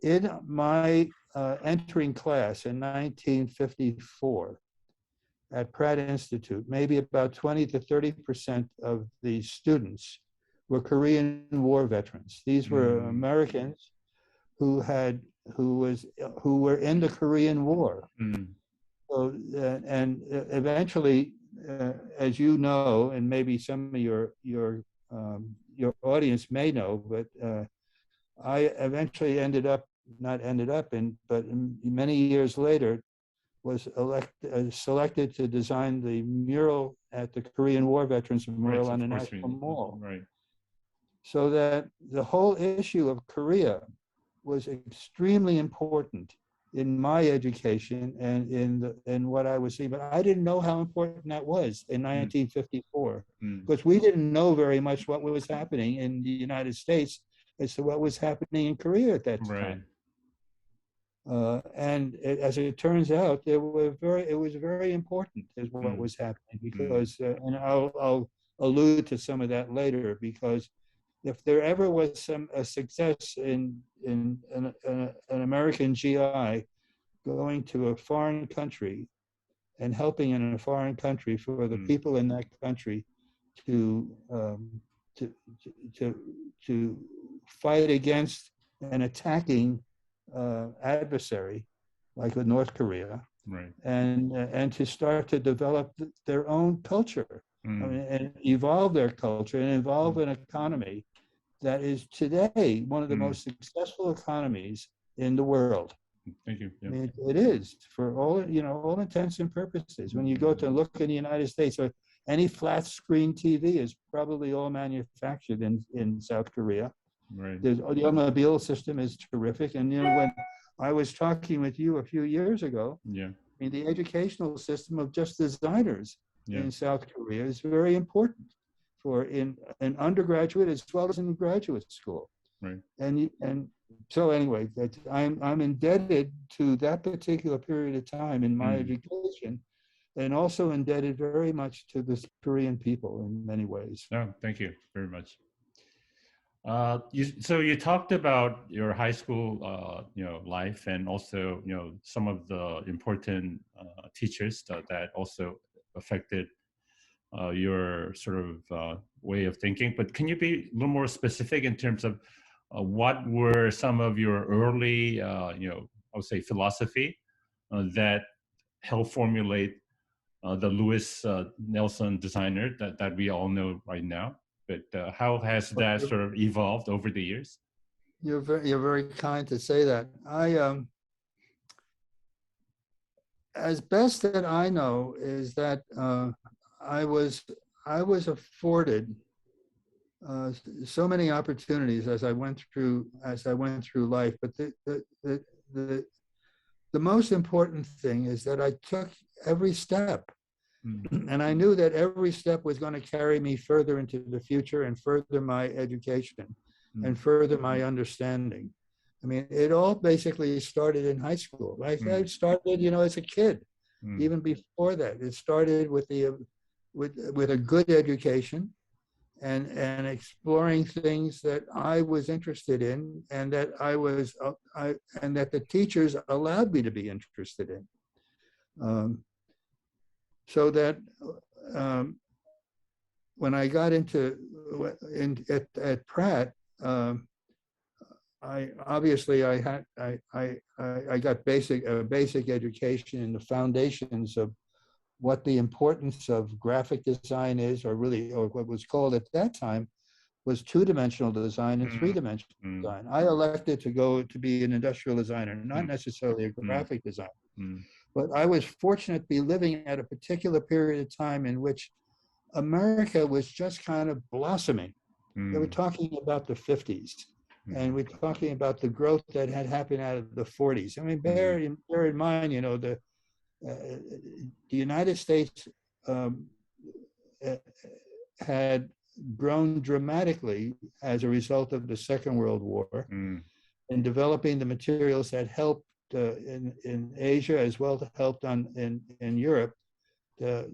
in my entering class in 1954 at Pratt Institute, maybe about 20 to 30% of the students were Korean War veterans. These were Americans who were in the Korean War. So, and eventually, as you know, and maybe some of your audience may know, but I eventually but many years later, was selected to design the mural at the Korean War Veterans Memorial on the National Mall. Right. So that the whole issue of Korea was extremely important in my education and in what I was seeing. But I didn't know how important that was in 1954, because we didn't know very much what was happening in the United States as to what was happening in Korea at that time. And as it turns out, it was very important as what was happening, because, and I'll allude to some of that later, because if there ever was a success in an American GI going to a foreign country and helping in a foreign country for the people in that country to fight against an attacking adversary like with North Korea, and to start to develop their own culture, and evolve their culture and evolve an economy that is today one of the most successful economies in the world. Thank you. Yeah. I mean, it is, for all intents and purposes. When you go to look in the United States, or any flat screen TV is probably all manufactured in South Korea. Right. The automobile system is terrific. And when I was talking with you a few years ago, I mean, the educational system of just designers in South Korea is very important for in an undergraduate as well as in graduate school. Right. And so anyway, I'm indebted to that particular period of time in my education, and also indebted very much to the Korean people in many ways. Oh, thank you very much. So you talked about your high school, life, and also, some of the important teachers that also affected your sort of way of thinking. But can you be a little more specific in terms of what were some of your early, I would say, philosophy that helped formulate the Louis Nelson designer that we all know right now? But how has that sort of evolved over the years? You're very kind to say that. As best that I know, is that I was afforded so many opportunities as I went through life. But the most important thing is that I took every step. And I knew that every step was going to carry me further into the future and further my education and further my understanding. I mean, it all basically started in high school. I started, as a kid. Even before that, it started with a good education and exploring things that I was interested in, and that and that the teachers allowed me to be interested in. So that when I got at Pratt, I got a basic education in the foundations of what the importance of graphic design is, or what was called at that time was two-dimensional design and three-dimensional design. I elected to be an industrial designer, not necessarily a graphic designer. But I was fortunate to be living at a particular period of time in which America was just kind of blossoming. They were talking about the 50s, and we're talking about the growth that had happened out of the 40s. I mean, bear in mind, the United States had grown dramatically as a result of the Second World War, in developing the materials that helped in Asia, as well as helped in Europe, the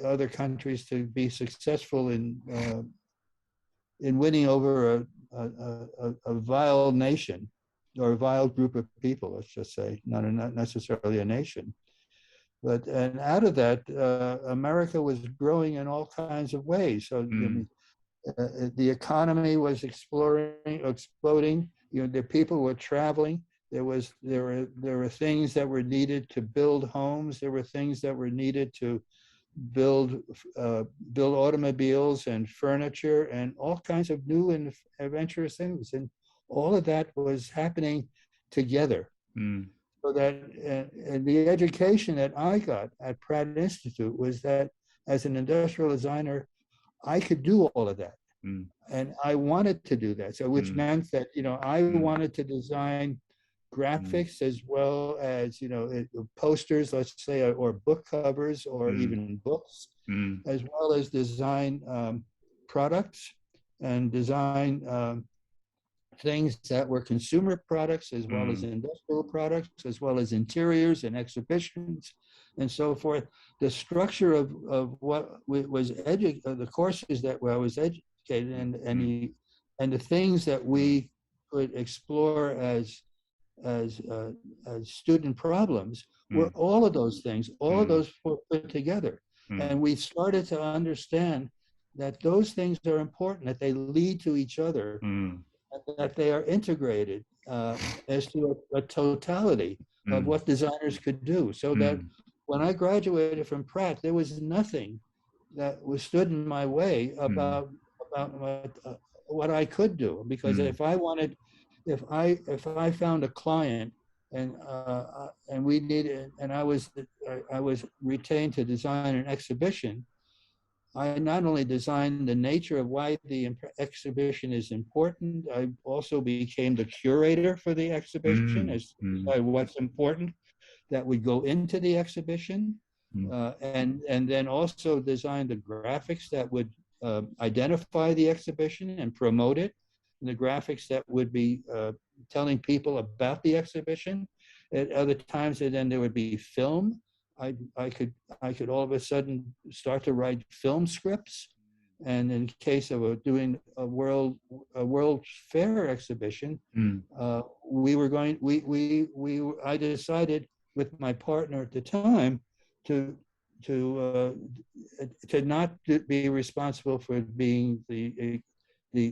other countries to be successful in winning over a vile nation or a vile group of people, let's just say, not necessarily a nation. But and out of that, America was growing in all kinds of ways. So the economy was exploding. You know, the people were traveling. There were things that were needed to build homes. There were things that were needed to build automobiles and furniture and all kinds of new and adventurous things. And all of that was happening together. So that and the education that I got at Pratt Institute was that as an industrial designer, I could do all of that. And I wanted to do that. So which meant that, you know, I wanted to design graphics as well as, you know, posters, let's say, or book covers, or even books, as well as design products and design things that were consumer products, as well as industrial products, as well as interiors and exhibitions and so forth. The structure of what was the courses that I was educated in, and the things that we could explore as student problems were all of those things, all of those put together. And we started to understand that those things are important, that they lead to each other, that they are integrated as to a totality of what designers could do. So that when I graduated from Pratt, there was nothing that was stood in my way about what I could do. Because if I found a client and we needed, and I was retained to design an exhibition, I not only designed the nature of why the exhibition is important, I also became the curator for the exhibition as what's important that would go into the exhibition, and then also designed the graphics that would identify the exhibition and promote it, and the graphics that would be telling people about the exhibition. At other times, then there would be film. I could all of a sudden start to write film scripts, and in case of doing a world fair exhibition, I decided with my partner at the time to not be responsible for being the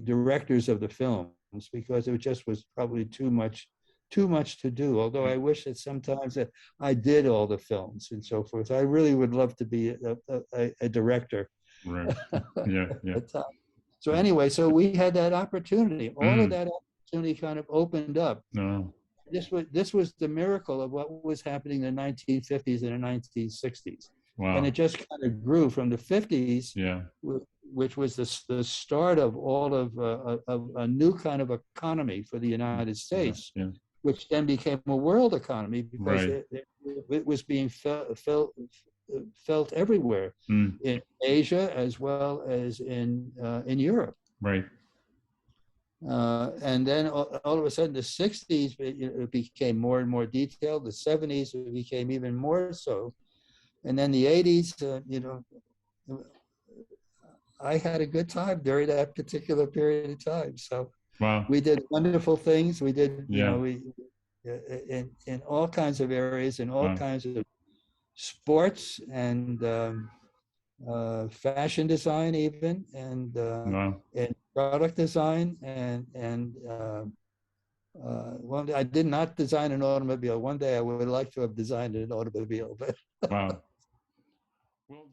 directors of the films, because it just was probably too much to do. Although I wish that sometimes that I did all the films and so forth. I really would love to be a director. Right. Yeah. Yeah. So anyway, so we had that opportunity. All of that opportunity kind of opened up. No. This was the miracle of what was happening in the 1950s and the 1960s. Wow. And it just kind of grew from the 50s, which was the start of all of a new kind of economy for the United States, which then became a world economy, because it was being felt everywhere, in Asia as well as in Europe. Right. And then all of a sudden, the 60s, it became more and more detailed. The 70s, it became even more so. And then the 80s, I had a good time during that particular period of time. So we did wonderful things. We did, in all kinds of areas, in all kinds of sports and fashion design, even, and product design, and one day I did not design an automobile. One day I would like to have designed an automobile, but wow. Well,